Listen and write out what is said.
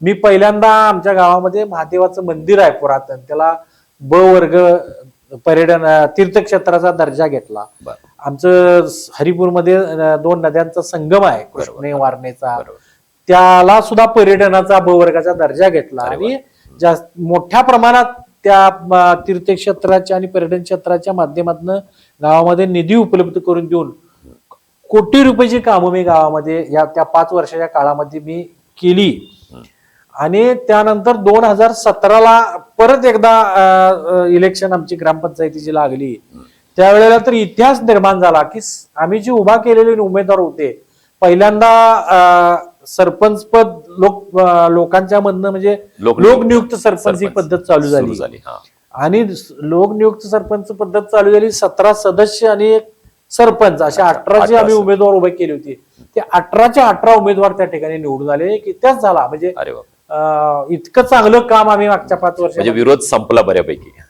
मी पहिल्यांदा आमच्या गावामध्ये महादेवाचं मंदिर आहे पुरातन, त्याला ब वर्ग पर्यटन तीर्थक्षेत्राचा दर्जा घेतला. आमचं हरिपूरमध्ये 2 नद्यांचा संगम आहे, कृष्णे वारणेचा, त्याला सुद्धा पर्यटनाचा ब वर्गाचा दर्जा घेतला. आणि जास्त मोठ्या प्रमाणात त्या तीर्थक्षेत्राच्या आणि पर्यटन क्षेत्राच्या माध्यमातून गावामध्ये निधी उपलब्ध करून देऊन कोटी रुपयाची कामं मी गावामध्ये त्या 5 वर्षाच्या काळामध्ये मी केली. आणि त्यानंतर 2017ला परत एकदा इलेक्शन आमची ग्रामपंचायतीची लागली. त्यावेळेला तर इतिहास निर्माण झाला की आम्ही जे उभा केलेले उमेदवार होते, पहिल्यांदा सरपंच पद लोकांच्या मधनं म्हणजे लोकनियुक्त सरपंच ही पद्धत चालू झाली. आणि लोकनियुक्त सरपंच पद्धत चालू झाली. 17 सदस्य आणि एक सरपंच अशा 18 आम्ही उमेदवार उभे केले होते. ते 18च्या 18 उमेदवार त्या ठिकाणी निवडून आले. इतिहास झाला. म्हणजे इतकं चांगलं काम आम्ही मागच्या 5 वर्षात, म्हणजे विरोध संपला बऱ्यापैकी.